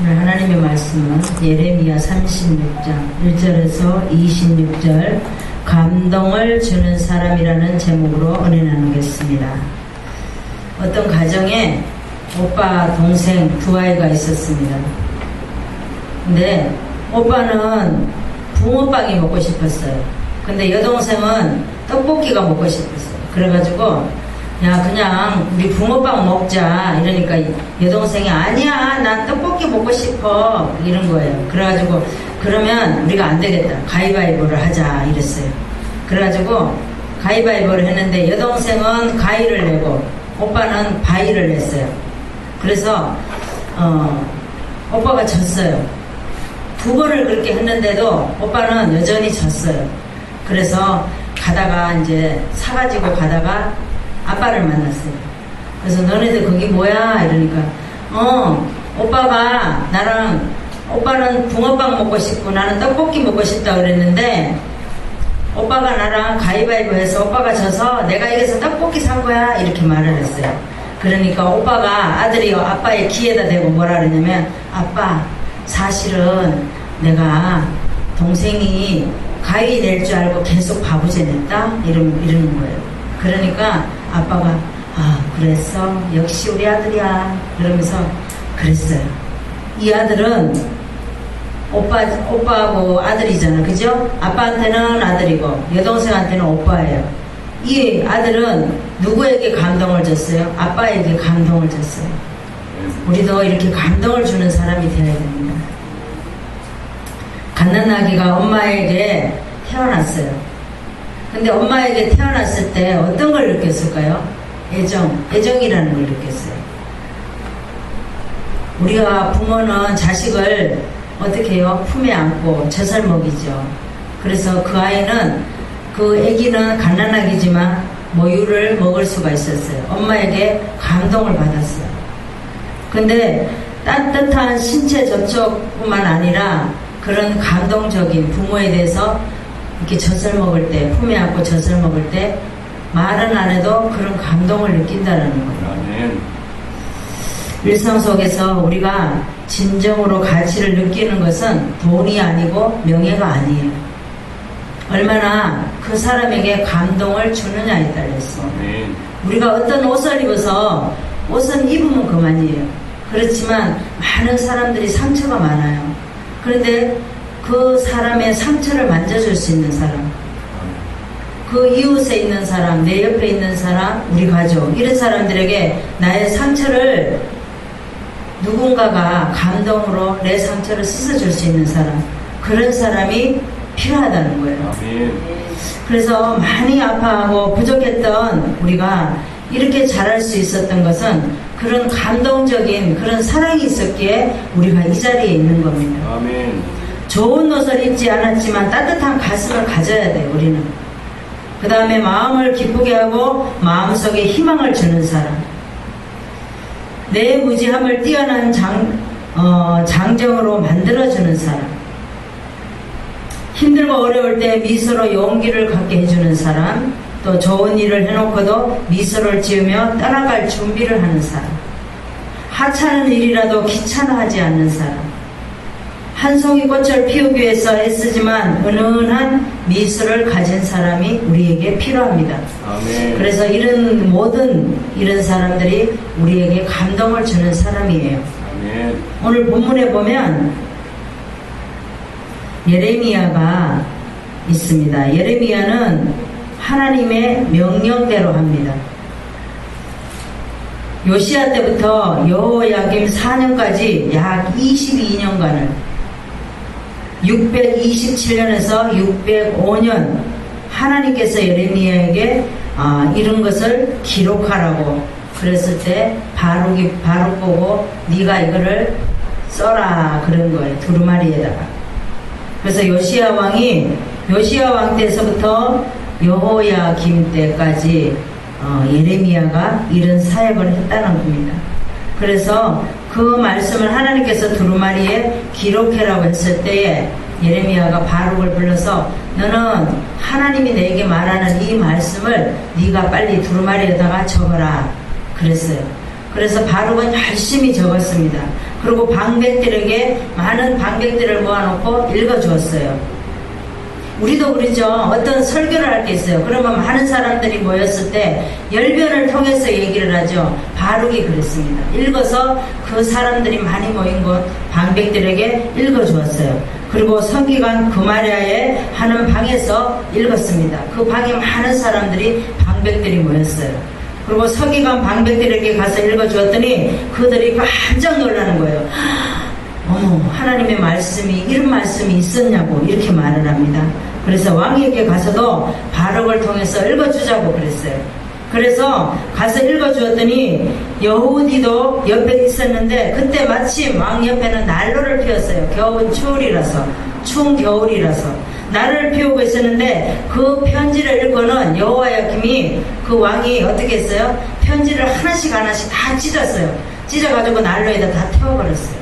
오늘 하나님의 말씀은 예레미야 36장 1절에서 26절 감동을 주는 사람이라는 제목으로 은혜 나누겠습니다. 어떤 가정에 오빠, 동생 두 아이가 있었습니다. 근데 오빠는 붕어빵이 먹고 싶었어요. 근데 여동생은 떡볶이가 먹고 싶었어요. 그래가지고 야 그냥 우리 붕어빵 먹자 이러니까 여동생이 아니야 난 떡볶이 먹고 싶어 이런 거예요. 그래가지고 그러면 우리가 안 되겠다 가위바위보를 하자 이랬어요. 그래가지고 가위바위보를 했는데 여동생은 가위를 내고 오빠는 바위를 냈어요. 그래서 오빠가 졌어요. 두 번을 그렇게 했는데도 오빠는 여전히 졌어요. 그래서 가다가 이제 사가지고 가다가 아빠를 만났어요. 그래서 너네들 거기 뭐야? 이러니까 오빠가 나랑 오빠는 붕어빵 먹고 싶고 나는 떡볶이 먹고 싶다 그랬는데 오빠가 나랑 가위바위보 해서 오빠가 져서 내가 이겨서 떡볶이 산 거야 이렇게 말을 했어요. 그러니까 오빠가 아들이 아빠의 귀에다 대고 뭐라 그러냐면 아빠 사실은 내가 동생이 가위 낼 줄 알고 계속 바보짓 냈다 이러는 거예요. 그러니까 아빠가 아 그랬어 역시 우리 아들이야 그러면서 그랬어요. 이 아들은 오빠하고 아들이잖아 그죠? 아빠한테는 아들이고 여동생한테는 오빠예요. 이 아들은 누구에게 감동을 줬어요? 아빠에게 감동을 줬어요. 우리도 이렇게 감동을 주는 사람이 되어야 됩니다. 갓난아기가 엄마에게 태어났어요. 근데 엄마에게 태어났을 때 어떤 걸 느꼈을까요? 애정이라는 걸 느꼈어요. 우리가 부모는 자식을 어떻게 해요? 품에 안고 젖을 먹이죠. 그래서 그 아이는 그 아기는 갓난아기지만 모유를 먹을 수가 있었어요. 엄마에게 감동을 받았어요. 근데 따뜻한 신체 접촉뿐만 아니라 그런 감동적인 부모에 대해서 이렇게 젖을 먹을 때, 품에 안고 젖을 먹을 때 말은 안 해도 그런 감동을 느낀다는 거예요. 일상 속에서 우리가 진정으로 가치를 느끼는 것은 돈이 아니고 명예가 아니에요. 얼마나 그 사람에게 감동을 주느냐에 달렸어. 우리가 어떤 옷을 입어서 옷은 입으면 그만이에요. 그렇지만 많은 사람들이 상처가 많아요. 그런데 그 사람의 상처를 만져줄 수 있는 사람, 그 이웃에 있는 사람, 내 옆에 있는 사람, 우리 가족 이런 사람들에게 나의 상처를 누군가가 감동으로 내 상처를 씻어줄 수 있는 사람, 그런 사람이 필요하다는 거예요. 그래서 많이 아파하고 부족했던 우리가 이렇게 잘할 수 있었던 것은 그런 감동적인 그런 사랑이 있었기에 우리가 이 자리에 있는 겁니다. 좋은 옷을 입지 않았지만 따뜻한 가슴을 가져야 돼요. 우리는 그 다음에 마음을 기쁘게 하고 마음속에 희망을 주는 사람, 내 무지함을 뛰어난 장정으로 만들어주는 사람, 힘들고 어려울 때 미소로 용기를 갖게 해주는 사람, 또 좋은 일을 해놓고도 미소를 지으며 떠나갈 준비를 하는 사람, 하찮은 일이라도 귀찮아하지 않는 사람, 한 송이 꽃을 피우기 위해서 애쓰지만 은은한 미소를 가진 사람이 우리에게 필요합니다. 아멘. 그래서 모든 이런 사람들이 우리에게 감동을 주는 사람이에요. 아멘. 오늘 본문에 보면 예레미야가 있습니다. 예레미야는 하나님의 명령대로 합니다. 요시야 때부터 여호야김 4년까지 약 22년간을 627년에서 605년 하나님께서 예레미야에게 이런 것을 기록하라고 그랬을 때 바룩 보고 네가 이거를 써라 그런 거예요. 두루마리에다가. 그래서 요시야 왕 때서부터 여호야김 때까지 예레미야가 이런 사역을 했다는 겁니다. 그래서 그 말씀을 하나님께서 두루마리에 기록해라고 했을 때에 예레미야가 바룩을 불러서 너는 하나님이 내게 말하는 이 말씀을 네가 빨리 두루마리에다가 적어라 그랬어요. 그래서 바룩은 열심히 적었습니다. 그리고 방백들에게 많은 방백들을 모아놓고 읽어주었어요. 우리도 그러죠. 어떤 설교를 할 게 있어요. 그러면 많은 사람들이 모였을 때 열변을 통해서 얘기를 하죠. 바룩이 그랬습니다. 읽어서 그 사람들이 많이 모인 곳 방백들에게 읽어주었어요. 그리고 서기관 그마랴에 하는 방에서 읽었습니다. 그 방에 많은 사람들이 방백들이 모였어요. 그리고 서기관 방백들에게 가서 읽어주었더니 그들이 깜짝 놀라는 거예요. 어머, 하나님의 말씀이 이런 말씀이 있었냐고 이렇게 말을 합니다. 그래서 왕에게 가서도 바룩을 통해서 읽어주자고 그랬어요. 그래서 가서 읽어주었더니 여후디도 옆에 있었는데 그때 마침 왕 옆에는 난로를 피웠어요. 겨울은 추운 겨울이라서 난로를 피우고 있었는데 그 편지를 읽고는 여호야김이 그 왕이 어떻게 했어요? 편지를 하나씩 다 찢었어요. 찢어가지고 난로에다 다 태워버렸어요.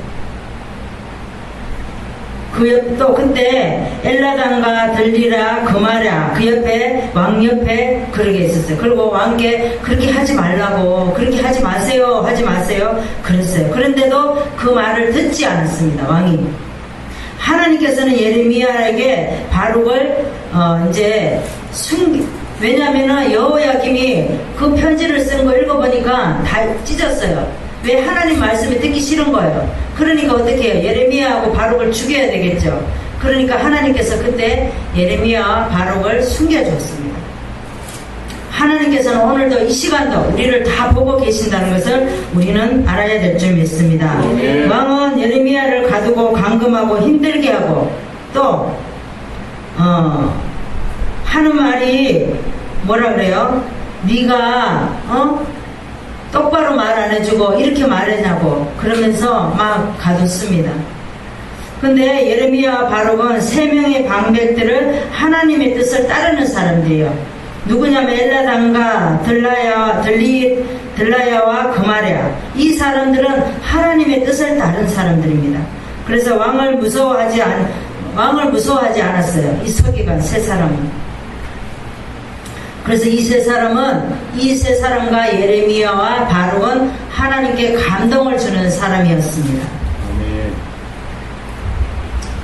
또 그때 엘라단과 들리라 그마랴 그 옆에 왕 옆에 그러게 있었어요. 그리고 왕께 그렇게 하지 말라고 그렇게 하지 마세요 그랬어요. 그런데도 그 말을 듣지 않았습니다. 왕이. 하나님께서는 예레미야에게 바룩을 이제 왜냐면은 여호야김이 그 편지를 쓴 거 읽어보니까 다 찢었어요. 왜? 하나님 말씀이 듣기 싫은 거예요. 그러니까 어떻게 해요? 예레미야하고 바룩을 죽여야 되겠죠. 그러니까 하나님께서 그때 예레미야와 바룩을 숨겨줬습니다. 하나님께서는 오늘도 이 시간도 우리를 다 보고 계신다는 것을 우리는 알아야 될 줄 믿습니다. 왕은 예레미야를 가두고 감금하고 힘들게 하고 또 하는 말이 뭐라 그래요? 네가 똑바로 말 안 해주고 이렇게 말하냐고 그러면서 막 가뒀습니다. 근데 예레미야와 바룩은 3명의 방백들을 하나님의 뜻을 따르는 사람들이에요. 누구냐면 엘라단과 들라야와 그마랴. 이 사람들은 하나님의 뜻을 따른 사람들입니다. 그래서 왕을 무서워하지 않았어요. 이 서기관 3사람은. 그래서 이 세 사람과 예레미야와 바룩은 하나님께 감동을 주는 사람이었습니다.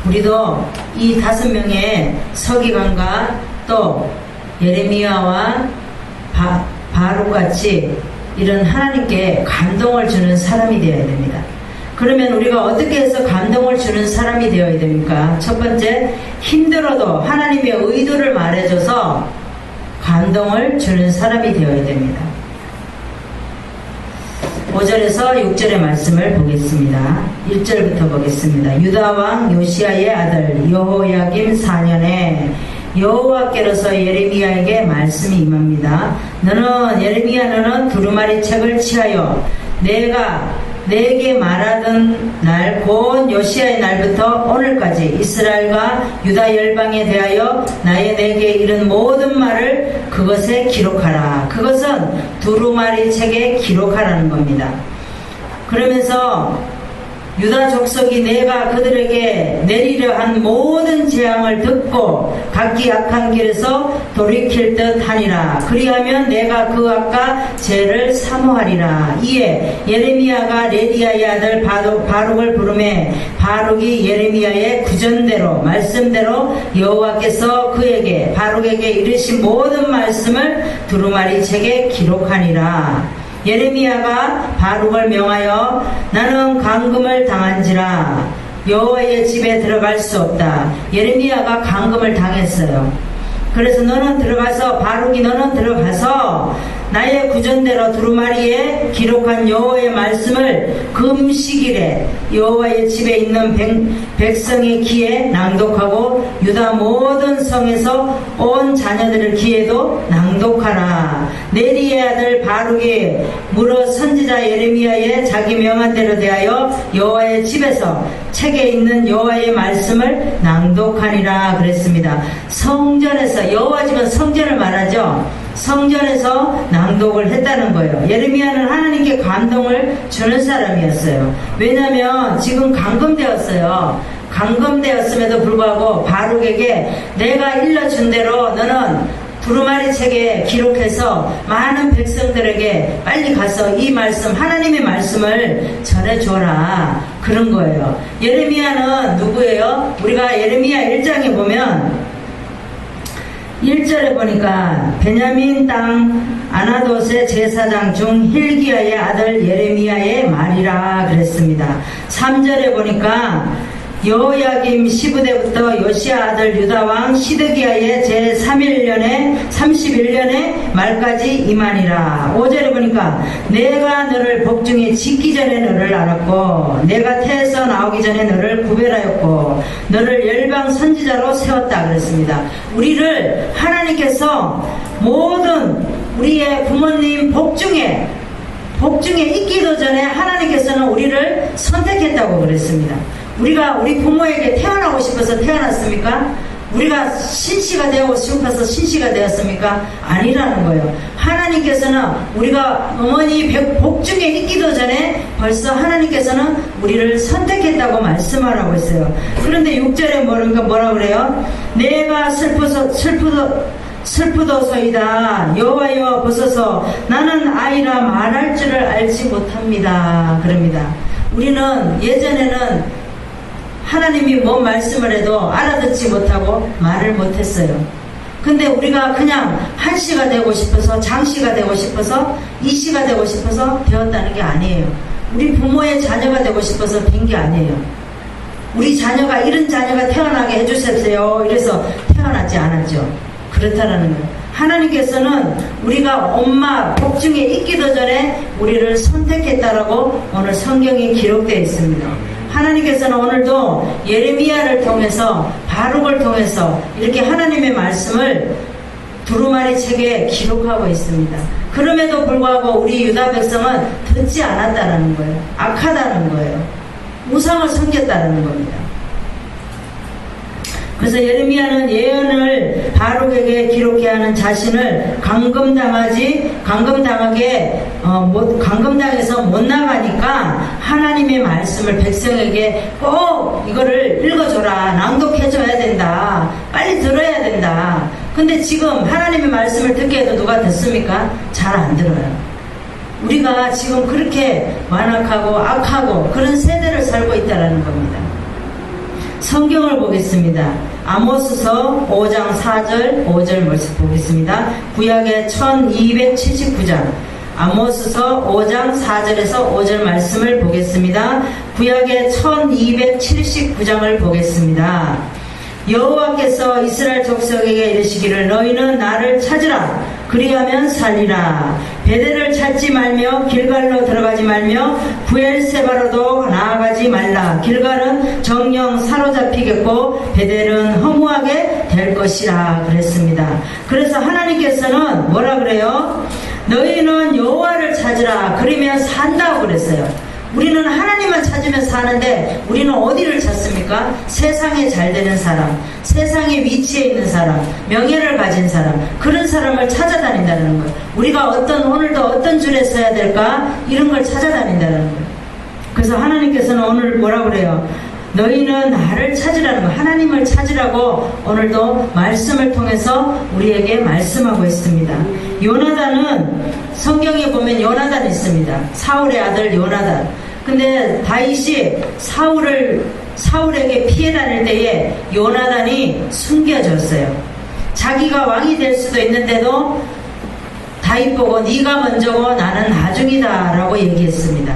우리도 이 5명의 서기관과 또 예레미야와 바룩같이 이런 하나님께 감동을 주는 사람이 되어야 됩니다. 그러면 우리가 어떻게 해서 감동을 주는 사람이 되어야 됩니까? 첫 번째, 힘들어도 하나님의 의도를 말해줘서 감동을 주는 사람이 되어야 됩니다. 5절에서 6절의 말씀을 보겠습니다. 1절부터 보겠습니다. 유다왕 요시야의 아들 여호야김 4년에 여호와께로서 예레미야에게 말씀이 임합니다. 예레미야 너는 두루마리 책을 취하여 내게 말하던 날 곧 요시야의 날부터 오늘까지 이스라엘과 유다 열방에 대하여 내게 이른 모든 말을 그것에 기록하라. 그것은 두루마리 책에 기록하라는 겁니다. 그러면서 유다 족속이 내가 그들에게 내리려 한 모든 재앙을 듣고 각기 악한 길에서 돌이킬 듯 하니라. 그리하면 내가 그 악과 죄를 사모하리라. 이에 예레미야가 레리야의 아들 바룩을 부르매 바룩이 예레미야의 구전대로 말씀대로 여호와께서 바룩에게 이르신 모든 말씀을 두루마리 책에 기록하니라. 예레미야가 바룩을 명하여 나는 감금을 당한지라 여호와의 집에 들어갈 수 없다. 예레미야가 감금을 당했어요. 그래서 바룩이 너는 들어가서 나의 구전대로 두루마리에 기록한 여호와의 말씀을 금식일에 여호와의 집에 있는 백성의 귀에 낭독하고 유다 모든 성에서 온 자녀들의 귀에도 낭독하라. 네리의 아들 바룩이 물어 선지자 예레미야의 자기 명한 대로 대하여 여호와의 집에서 책에 있는 여호와의 말씀을 낭독하니라 그랬습니다. 성전에서, 여호와 집은 성전을 말하죠. 성전에서 낭독을 했다는 거예요. 예레미야는 하나님께 감동을 주는 사람이었어요. 왜냐하면 지금 감금되었음에도 불구하고 바룩에게 내가 일러준 대로 너는 두루마리 책에 기록해서 많은 백성들에게 빨리 가서 이 말씀, 하나님의 말씀을 전해줘라. 그런 거예요. 예레미야는 누구예요? 우리가 예레미야 1장에 보면 1절에 보니까 베냐민 땅 아나돗의 제사장 중 힐기야의 아들 예레미야의 말이라 그랬습니다. 3절에 보니까 여호야김 15대부터 요시야 아들 유다왕 시드기야의 제3일년에 31년의 말까지 이만이라. 5절에 보니까 내가 너를 복중에 짓기 전에 너를 알았고 내가 태에서 나오기 전에 너를 구별하였고 너를 열방 선지자로 세웠다 그랬습니다. 우리를 하나님께서 모든 우리의 부모님 복중에 있기도 전에 하나님께서는 우리를 선택했다고 그랬습니다. 우리가 우리 부모에게 태어나고 싶어서 태어났습니까? 우리가 신씨가 되고 싶어서 신씨가 되었습니까? 아니라는 거예요. 하나님께서는 우리가 어머니 복중에 있기도 전에 벌써 하나님께서는 우리를 선택했다고 말씀하라고 했어요. 그런데 6절에 뭐라 그래요? 내가 슬프도소이다. 여호와여 보소서 나는 아이라 말할 줄을 알지 못합니다. 그럽니다. 우리는 예전에는 하나님이 뭔 말씀을 해도 알아듣지 못하고 말을 못했어요. 근데 우리가 그냥 한씨가 되고 싶어서 장씨가 되고 싶어서 이씨가 되고 싶어서 되었다는 게 아니에요. 우리 부모의 자녀가 되고 싶어서 된 게 아니에요. 우리 자녀가 이런 자녀가 태어나게 해주세요. 이래서 태어나지 않았죠. 그렇다라는 거예요. 하나님께서는 우리가 엄마 복중에 있기도 전에 우리를 선택했다라고 오늘 성경에 기록되어 있습니다. 하나님께서는 오늘도 예레미야를 통해서 바룩을 통해서 이렇게 하나님의 말씀을 두루마리 책에 기록하고 있습니다. 그럼에도 불구하고 우리 유다 백성은 듣지 않았다는 거예요. 악하다는 거예요. 우상을 섬겼다는 겁니다. 그래서 예레미야는 예언을 바룩에게 기록해야 하는 자신을 감금당해서 못 나가니까 하나님의 말씀을 백성에게 꼭 이거를 읽어줘라, 낭독해줘야 된다, 빨리 들어야 된다. 근데 지금 하나님의 말씀을 듣게 해도 누가 듣습니까? 잘 안 들어요. 우리가 지금 그렇게 완악하고 악하고 그런 세대를 살고 있다는 겁니다. 성경을 보겠습니다. 아모스서 5장 4절 5절 말씀 보겠습니다. 구약의 1279장 아모스서 5장 4절에서 5절 말씀을 보겠습니다. 구약의 1279장을 보겠습니다. 여호와께서 이스라엘 족속에게 이르시기를 너희는 나를 찾으라 그리하면 살리라. 베델을 찾지 말며 길갈로 들어가지 말며 부엘세바로도 나아가지 말라. 길갈은 정령 사로잡히겠고 베델은 허무하게 될 것이라 그랬습니다. 그래서 하나님께서는 뭐라 그래요? 너희는 여호와를 찾으라 그러면 산다고 그랬어요. 우리는 하나님만 찾으면 사는데 우리는 어디를 찾습니까? 세상에 잘 되는 사람, 세상에 위치해 있는 사람, 명예를 가진 사람, 그런 사람을 찾아다닌다는 거예요. 우리가 오늘도 어떤 줄에 서야 될까? 이런 걸 찾아다닌다는 거예요. 그래서 하나님께서는 오늘 뭐라 그래요? 너희는 나를 찾으라는 거예요. 하나님을 찾으라고 오늘도 말씀을 통해서 우리에게 말씀하고 있습니다. 요나단은 성경에 보면 요나단이 있습니다. 사울의 아들 요나단. 근데 다윗이 사울에게 피해 다닐 때에 요나단이 숨겨졌어요. 자기가 왕이 될 수도 있는데도 다윗 보고 네가 먼저고 나는 나중이다 라고 얘기했습니다.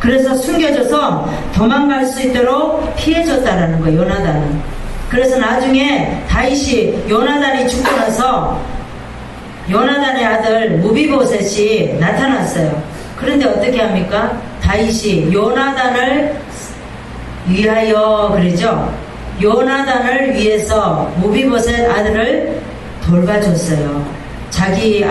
그래서 숨겨져서 도망갈 수 있도록 피해줬다라는 거예요. 요나단은. 그래서 나중에 다윗이 요나단이 죽고 나서 요나단의 아들 무비보셋이 나타났어요. 그런데 어떻게 합니까? 다윗이 요나단을 위하여 그러죠. 요나단을 위해서 무비보셋 아들을 돌봐줬어요. 자기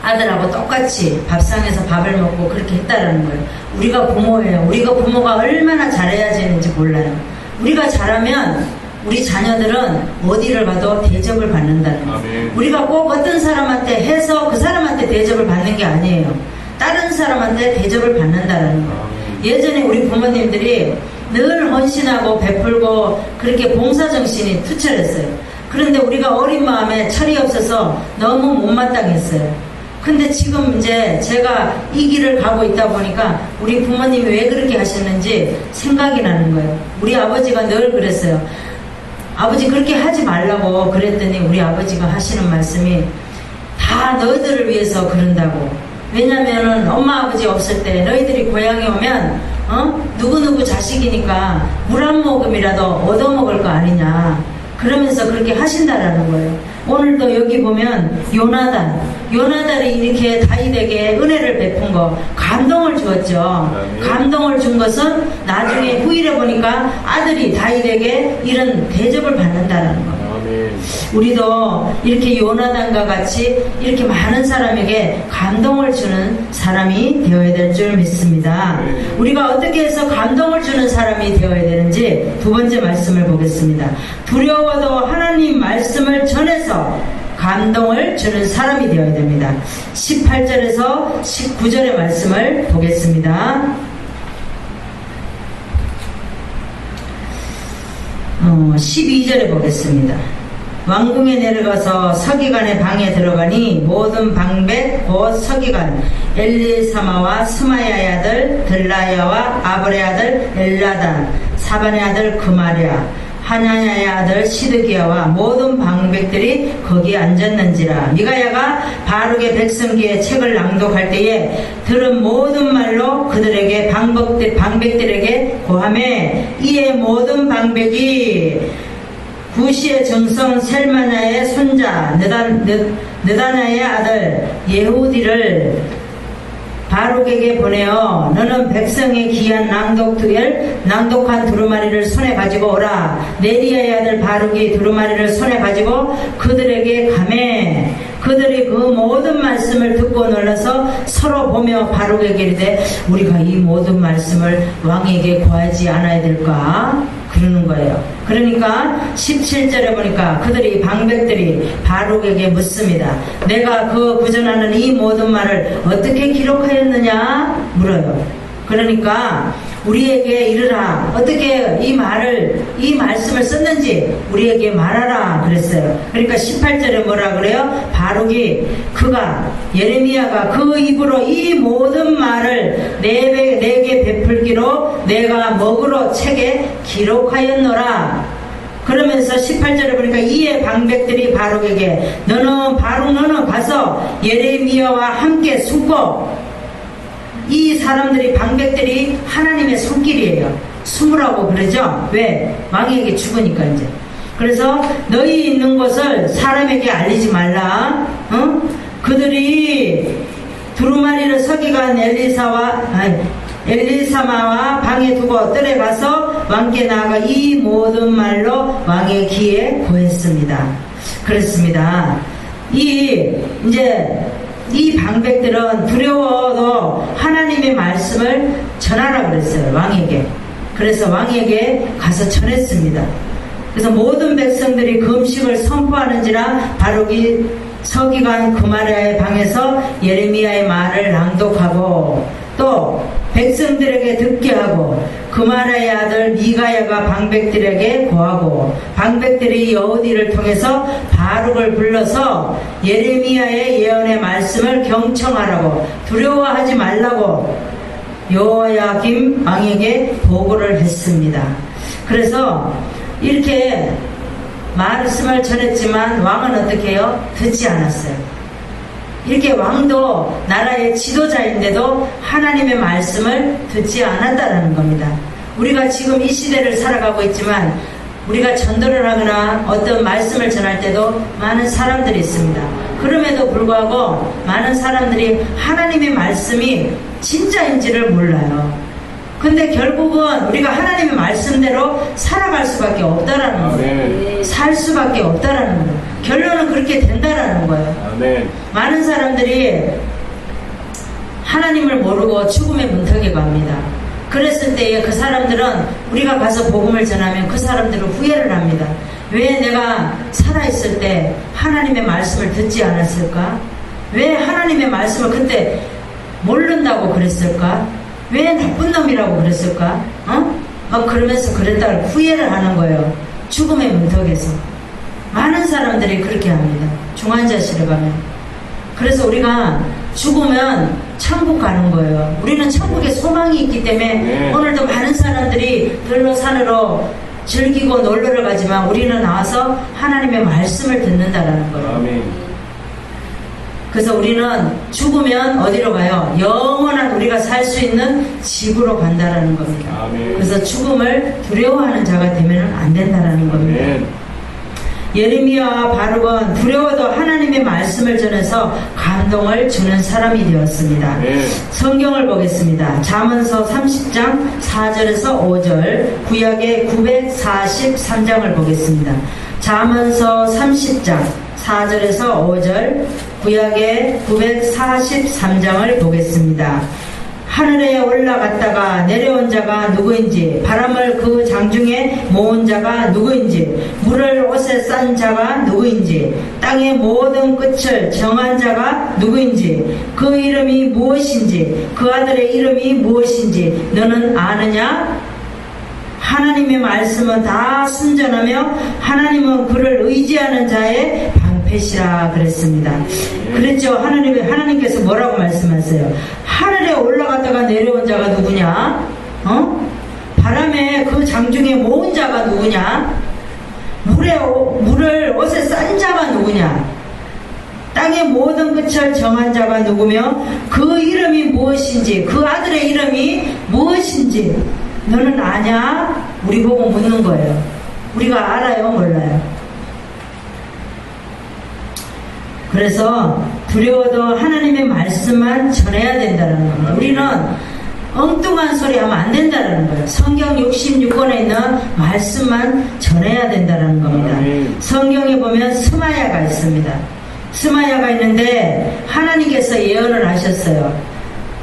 아들하고 똑같이 밥상에서 밥을 먹고 그렇게 했다라는 거예요. 우리가 부모예요. 우리가 부모가 얼마나 잘해야 되는지 몰라요. 우리가 잘하면 우리 자녀들은 어디를 가도 대접을 받는다는 거예요. 우리가 꼭 어떤 사람한테 해서 그 사람한테 대접을 받는 게 아니에요. 다른 사람한테 대접을 받는다는 거예요. 예전에 우리 부모님들이 늘 헌신하고 베풀고 그렇게 봉사정신이 투철했어요. 그런데 우리가 어린 마음에 철이 없어서 너무 못마땅했어요. 근데 지금 이제 제가 이 길을 가고 있다 보니까 우리 부모님이 왜 그렇게 하셨는지 생각이 나는 거예요. 우리 아버지가 늘 그랬어요. 아버지 그렇게 하지 말라고 그랬더니 우리 아버지가 하시는 말씀이 다 너희들을 위해서 그런다고. 왜냐면은 엄마 아버지 없을 때 너희들이 고향에 오면 누구누구 자식이니까 물 한 모금이라도 얻어먹을 거 아니냐. 그러면서 그렇게 하신다라는 거예요. 오늘도 여기 보면 요나단이 이렇게 다윗에게 은혜를 베푼 거 감동을 주었죠. 감동을 준 것은 나중에 후일에 보니까 아들이 다윗에게 이런 대접을 받는다라는 거예요. 우리도 이렇게 요나단과 같이 이렇게 많은 사람에게 감동을 주는 사람이 되어야 될 줄 믿습니다. 우리가 어떻게 해서 감동을 주는 사람이 되어야 되는지 두 번째 말씀을 보겠습니다. 두려워도 하나님 말씀을 전해서 감동을 주는 사람이 되어야 됩니다. 18절에서 19절의 말씀을 보겠습니다. 12절에 보겠습니다. 왕궁에 내려가서 서기관의 방에 들어가니 모든 방백 곧 서기관 엘리사마와 스마야의 아들 들라야와 아볼의 아들 엘라단 사반의 아들 그마랴 하냐냐의 아들 시드기야와 모든 방백들이 거기에 앉았는지라. 미가야가 바룩의 백성기의 책을 낭독할 때에 들은 모든 말로 그들에게 방백들에게 고하매 이에 모든 방백이 구시의 정성 셀마냐의 손자 느다냐의 아들 예후디를 바룩에게 보내어 너는 백성의 귀한 낭독한 두루마리를 손에 가지고 오라. 네리야의 아들 바룩이 두루마리를 손에 가지고 그들에게 가매 그들이 그 모든 말씀을 듣고 놀라서 서로 보며 바룩에게 이르되 우리가 이 모든 말씀을 왕에게 고하지 않아야 될까? 그러는 거예요. 그러니까 17절에 보니까 그들이 방백들이 바룩에게 묻습니다. 내가 그 구전하는 이 모든 말을 어떻게 기록하였느냐 물어요. 그러니까 우리에게 이르라. 어떻게 이 말씀을 썼는지 우리에게 말하라 그랬어요. 그러니까 18절에 뭐라 그래요? 바룩이 예레미야가 그 입으로 이 모든 말을 내게 베풀기로 내가 먹으로 책에 기록하였노라. 그러면서 18절에 보니까 이에 방백들이 바룩에게 너는 가서 예레미야와 함께 숨고. 이 사람들이 방백들이 하나님의 손길이에요. 숨으라고 그러죠. 왜? 왕에게 죽으니까 이제. 그래서 너희 있는 곳을 사람에게 알리지 말라. 그들이 두루마리를 서기관 엘리사마와 방에 두고 뜰에 가서 왕께 나아가 이 모든 말로 왕의 귀에 고했습니다. 그렇습니다. 이 방백들은 두려워도 하나님의 말씀을 전하라 그랬어요. 왕에게. 그래서 왕에게 가서 전했습니다. 그래서 모든 백성들이 금식을 선포하는지라 바룩이 서기관 그마랴의 방에서 예레미야의 말을 낭독하고 또 백성들에게 듣게 하고 그마랴의 아들 미가야가 방백들에게 고하고 방백들이 여호디를 통해서 바룩을 불러서 예레미야의 예언의 말씀을 경청하라고 두려워하지 말라고 여호야김 왕에게 보고를 했습니다. 그래서 이렇게 말씀을 전했지만 왕은 어떻게 해요? 듣지 않았어요. 이렇게 왕도 나라의 지도자인데도 하나님의 말씀을 듣지 않았다라는 겁니다. 우리가 지금 이 시대를 살아가고 있지만 우리가 전도를 하거나 어떤 말씀을 전할 때도 많은 사람들이 있습니다. 그럼에도 불구하고 많은 사람들이 하나님의 말씀이 진짜인지를 몰라요. 근데 결국은 우리가 하나님의 말씀대로 살아갈 수밖에 없다라는 거예요. 살 수밖에 없다라는 거예요. 결론은 그렇게 된다라는 거예요. 아멘. 많은 사람들이 하나님을 모르고 죽음의 문턱에 갑니다. 그랬을 때에 그 사람들은 우리가 가서 복음을 전하면 그 사람들은 후회를 합니다. 왜 내가 살아있을 때 하나님의 말씀을 듣지 않았을까? 왜 하나님의 말씀을 그때 모른다고 그랬을까? 왜 나쁜 놈이라고 그랬을까? 그러면서 그랬다고 후회를 하는 거예요. 죽음의 문턱에서. 많은 사람들이 그렇게 합니다. 중환자실에 가면. 그래서 우리가 죽으면 천국 가는 거예요. 우리는 천국에 소망이 있기 때문에 네. 오늘도 많은 사람들이 들로 산으로 즐기고 놀러를 가지만 우리는 나와서 하나님의 말씀을 듣는다라는 거예요. 아멘. 그래서 우리는 죽으면 어디로 가요? 영원한 우리가 살 수 있는 집으로 간다라는 겁니다. 아멘. 그래서 죽음을 두려워하는 자가 되면 안 된다라는 겁니다. 아멘. 예레미야와 바룩은 두려워도 하나님의 말씀을 전해서 감동을 주는 사람이 되었습니다. 네. 성경을 보겠습니다. 잠언서 30장 4절에서 5절, 구약의 943장을 보겠습니다. 잠언서 30장 4절에서 5절, 구약의 943장을 보겠습니다. 하늘에 올라갔다가 내려온 자가 누구인지, 바람을 그 장중에 모은 자가 누구인지, 물을 옷에 싼 자가 누구인지, 땅의 모든 끝을 정한 자가 누구인지, 그 이름이 무엇인지, 그 아들의 이름이 무엇인지 너는 아느냐? 하나님의 말씀은 다 순전하며 하나님은 그를 의지하는 자의 방패시라 그랬습니다. 그랬죠. 하나님께서 뭐라고 말씀하세요? 하늘에 올라갔다가 내려온 자가 누구냐? 바람에 그 장중에 모은 자가 누구냐? 물을 옷에 싼 자가 누구냐? 땅의 모든 끝을 정한 자가 누구며 그 이름이 무엇인지, 그 아들의 이름이 무엇인지 너는 아냐? 우리 보고 묻는 거예요. 우리가 알아요? 몰라요? 그래서 두려워도 하나님의 말씀만 전해야 된다는 겁니다. 우리는 엉뚱한 소리 하면 안 된다는 거예요. 성경 66권에 있는 말씀만 전해야 된다는 겁니다. 성경에 보면 스마야가 있습니다. 스마야가 있는데 하나님께서 예언을 하셨어요.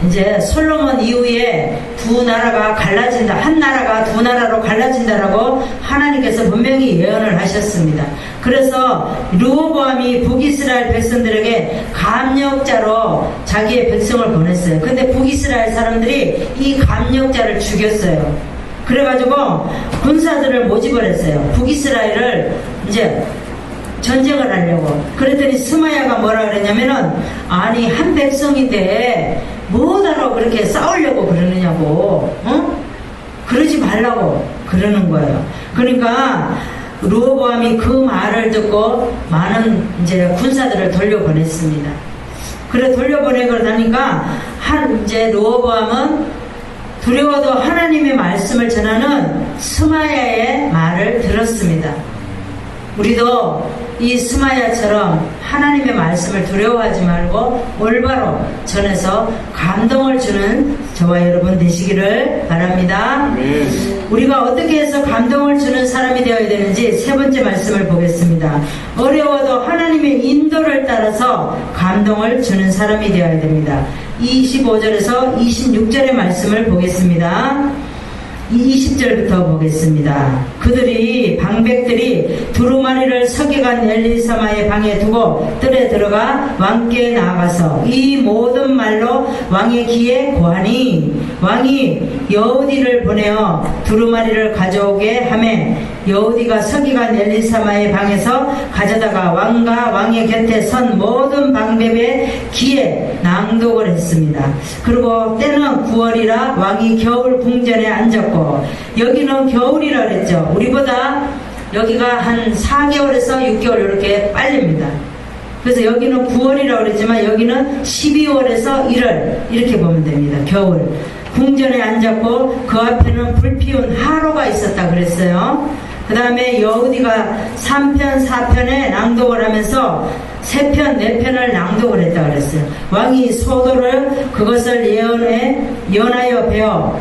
이제 솔로몬 이후에 두 나라가 갈라진다, 한 나라가 두 나라로 갈라진다라고 하나님께서 분명히 예언을 하셨습니다. 그래서 르호보암이 북이스라엘 백성들에게 감역자로 자기의 백성을 보냈어요. 근데 북이스라엘 사람들이 이 감역자를 죽였어요. 그래가지고 군사들을 모집을 했어요. 북이스라엘을 이제 전쟁을 하려고. 그랬더니 스마야가 뭐라 그랬냐면은, 아니 한 백성인데 뭐하러 그렇게 싸우려고 그러느냐고, 그러지 말라고 그러는 거예요. 그러니까 르호보암이 그 말을 듣고 많은 이제 군사들을 돌려보냈습니다. 그래 돌려보내고 나니까 이제 르호보암은 두려워도 하나님의 말씀을 전하는 스마야의 말을 들었습니다. 우리도 이 스마야처럼 하나님의 말씀을 두려워하지 말고 올바로 전해서 감동을 주는 저와 여러분 되시기를 바랍니다. 우리가 어떻게 해서 감동을 주는 사람이 되어야 되는지 세 번째 말씀을 보겠습니다. 어려워도 하나님의 인도를 따라서 감동을 주는 사람이 되어야 됩니다. 25절에서 26절의 말씀을 보겠습니다. 20절부터 보겠습니다. 방백들이 두루마리를 서기관 엘리사마의 방에 두고 뜰에 들어가 왕께 나아가서 이 모든 말로 왕의 귀에 고하니, 왕이 여우디를 보내어 두루마리를 가져오게 하매 여우디가 서기관 엘리사마의 방에서 가져다가 왕과 왕의 곁에 선 모든 방백의 귀에 낭독을 했습니다. 그리고 때는 9월이라 왕이 겨울 궁전에 앉았고, 여기는 겨울이라 그랬죠. 우리보다 여기가 한 4개월에서 6개월 이렇게 빨립니다. 그래서 여기는 9월이라고 그랬지만 여기는 12월에서 1월 이렇게 보면 됩니다. 겨울. 궁전에 앉았고 그 앞에는 불피운 하로가 있었다 그랬어요. 그 다음에 여우디가 3편 4편에 낭독을 하면서 3편 4편을 낭독을 했다 그랬어요. 왕이 소도를 그것을 예언하여 배워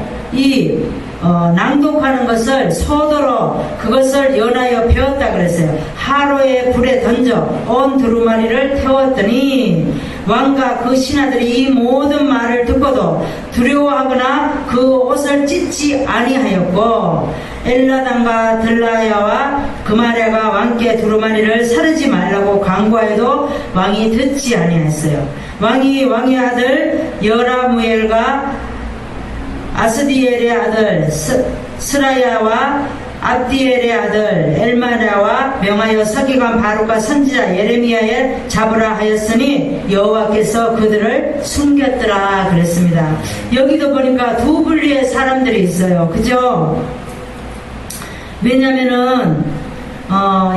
낭독하는 것을 소도로 그것을 연하여 배웠다 그랬어요. 하루에 불에 던져 온 두루마리를 태웠더니 왕과 그 신하들이 이 모든 말을 듣고도 두려워하거나 그 옷을 찢지 아니하였고, 엘라단과 들라야와 그마랴가 왕께 두루마리를 사르지 말라고 강구하여도 왕이 듣지 아니하였어요. 왕의 아들 여라무엘과 아스디엘의 아들 스라야와 압디엘의 아들 엘마랴와 명하여 서기관 바룩과 선지자 예레미야에 잡으라 하였으니 여호와께서 그들을 숨겼더라 그랬습니다. 여기도 보니까 두 분리의 사람들이 있어요. 그죠? 왜냐면은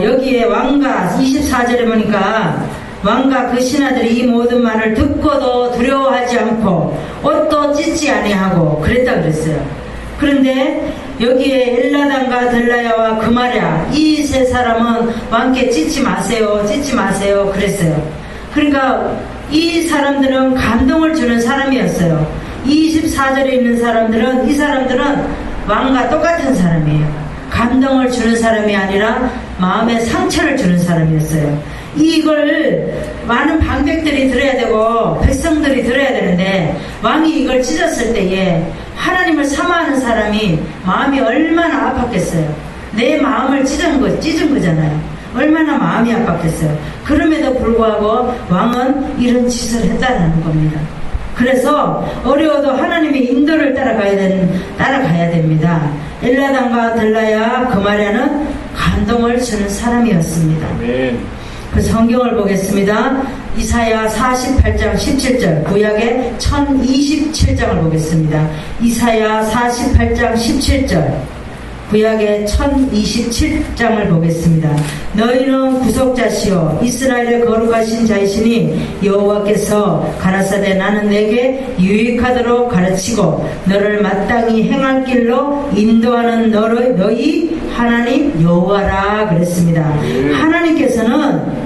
여기에 왕가 24절에 보니까 왕과 그 신하들이 이 모든 말을 듣고도 두려워하지 않고 옷도 찢지 아니하고 그랬다 그랬어요. 그런데 여기에 엘라단과 들라야와 그마랴 이 세 사람은 왕께 찢지 마세요 그랬어요. 그러니까 이 사람들은 감동을 주는 사람이었어요. 24절에 있는 사람들은 이 사람들은 왕과 똑같은 사람이에요. 감동을 주는 사람이 아니라 마음에 상처를 주는 사람이었어요. 이걸 많은 방백들이 들어야 되고 백성들이 들어야 되는데 왕이 이걸 찢었을 때에 하나님을 사모하는 사람이 마음이 얼마나 아팠겠어요. 내 마음을 찢은 거잖아요. 얼마나 마음이 아팠겠어요. 그럼에도 불구하고 왕은 이런 짓을 했다는 겁니다. 그래서 어려워도 하나님의 인도를 따라가야 됩니다. 엘라단과 들라야 그마랴는 감동을 주는 사람이었습니다. 네. 그 성경을 보겠습니다. 이사야 48장 17절 구약의 1027장을 보겠습니다. 이사야 48장 17절 구약의 1027장을 보겠습니다. 너희는 구속자시요 이스라엘의 거룩하신 자이시니 여호와께서 가라사대 나는 내게 유익하도록 가르치고 너를 마땅히 행할 길로 인도하는 너희 하나님 여호와라 그랬습니다. 하나님께서는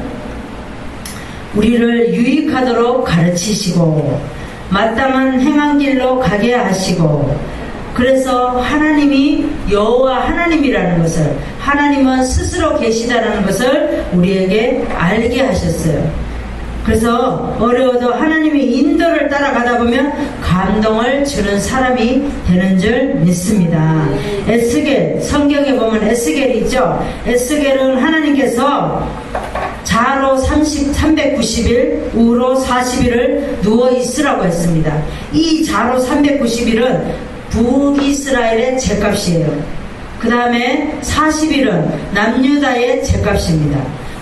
우리를 유익하도록 가르치시고 마땅한 행한 길로 가게 하시고 그래서 하나님이 여호와 하나님이라는 것을 하나님은 스스로 계시다라는 것을 우리에게 알게 하셨어요. 그래서 어려워도 하나님의 인도를 따라가다 보면 감동을 주는 사람이 되는 줄 믿습니다. 에스겔 성경에 보면 에스겔이 있죠. 에스겔은 하나님께서 자로 390일 우로 40일을 누워있으라고 했습니다. 이 자로 390일은 북이스라엘의 죗값이에요. 그 다음에 40일은 남유다의 죗값입니다.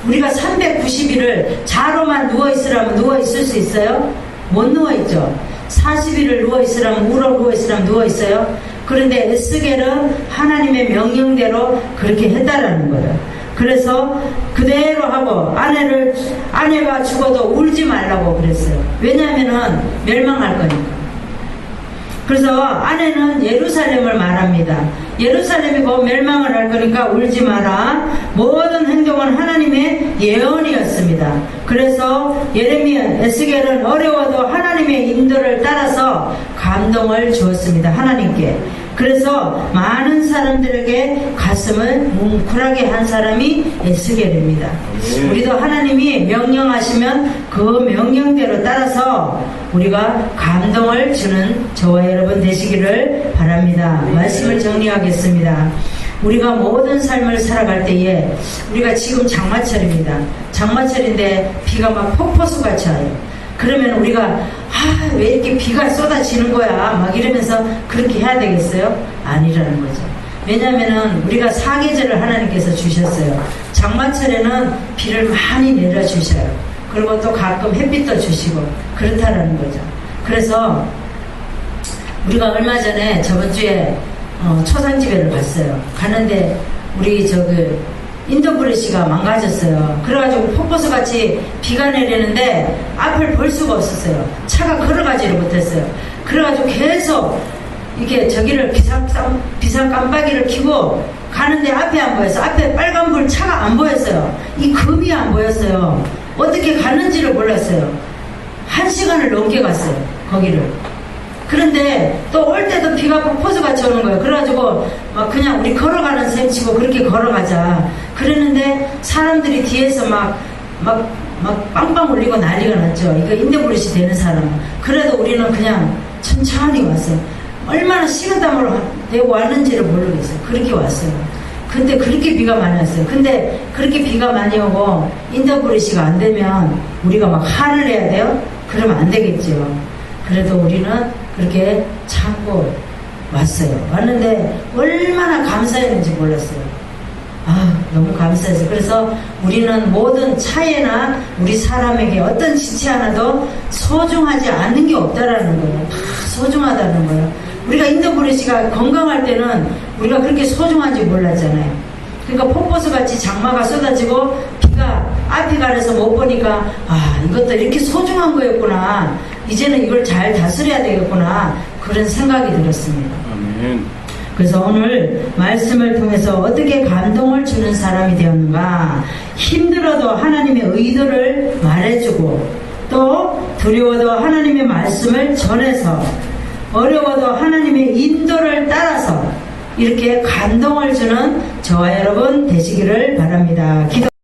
우리가 390일을 자로만 누워있으라면 누워있을 수 있어요? 못 누워있죠. 40일을 누워있으라면 우로 누워있으라면 누워있어요? 그런데 에스겔은 하나님의 명령대로 그렇게 했다라는 거예요. 그래서 그대로 하고 아내가 죽어도 울지 말라고 그랬어요. 왜냐하면은 멸망할 거니까. 그래서 아내는 예루살렘을 말합니다. 예루살렘이고 멸망을 할 거니까 울지 마라. 모든 행동은 하나님의 예언이었습니다. 그래서 에스겔은 어려워도 하나님의 인도를 따라서 감동을 주었습니다. 하나님께. 그래서 많은 사람들에게 가슴을 뭉클하게 한 사람이 에스겔입니다. 우리도 하나님이 명령하시면 그 명령대로 따라서 우리가 감동을 주는 저와 여러분 되시기를 바랍니다. 말씀을 정리하겠습니다. 우리가 모든 삶을 살아갈 때에 우리가 지금 장마철입니다. 장마철인데 비가 막 폭포수같이 와요. 그러면 우리가 왜 이렇게 비가 쏟아지는 거야 막 이러면서 그렇게 해야 되겠어요? 아니라는 거죠. 왜냐하면 우리가 사계절을 하나님께서 주셨어요. 장마철에는 비를 많이 내려주셔요. 그리고 또 가끔 햇빛도 주시고 그렇다라는 거죠. 그래서 우리가 얼마 전에 저번 주에 초상집회를 갔어요. 가는데 우리 인도브레시가 망가졌어요. 그래가지고 폭포수 같이 비가 내리는데 앞을 볼 수가 없었어요. 차가 걸어가지를 못했어요. 그래가지고 계속 이렇게 저기를 비상 깜빡이를 켜고 가는데 앞에 안 보였어요. 앞에 빨간불 차가 안 보였어요. 이 금이 안 보였어요. 어떻게 가는지를 몰랐어요. 1시간을 넘게 갔어요. 거기를. 그런데 또 올 때도 비가 폭포수같이 오는 거예요. 그래가지고 막 그냥 우리 걸어가는 셈 치고 그렇게 걸어가자 그랬는데 사람들이 뒤에서 막 빵빵 울리고 난리가 났죠. 이거 인도브릿이 되는 사람. 그래도 우리는 그냥 천천히 왔어요. 얼마나 식은땀을 내고 왔는지를 모르겠어요. 그렇게 왔어요. 근데 그렇게 비가 많이 왔어요. 근데 그렇게 비가 많이 오고 인도브릿이가 안 되면 우리가 막 화를 내야 돼요? 그러면 안 되겠죠. 그래도 우리는 그렇게 참고 왔어요. 왔는데 얼마나 감사했는지 몰랐어요. 너무 감사해서. 그래서 우리는 모든 차이나 우리 사람에게 어떤 지체 하나도 소중하지 않는 게 없다라는 거예요. 다 소중하다는 거예요. 우리가 인도브레시가 건강할 때는 우리가 그렇게 소중한지 몰랐잖아요. 그러니까 폭포수 같이 장마가 쏟아지고 비가 앞이 가려서 못 보니까 이것도 이렇게 소중한 거였구나. 이제는 이걸 잘 다스려야 되겠구나. 그런 생각이 들었습니다. 아멘. 그래서 오늘 말씀을 통해서 어떻게 감동을 주는 사람이 되었는가. 힘들어도 하나님의 의도를 말해주고 또 두려워도 하나님의 말씀을 전해서 어려워도 하나님의 인도를 따라서 이렇게 감동을 주는 저와 여러분 되시기를 바랍니다. 기도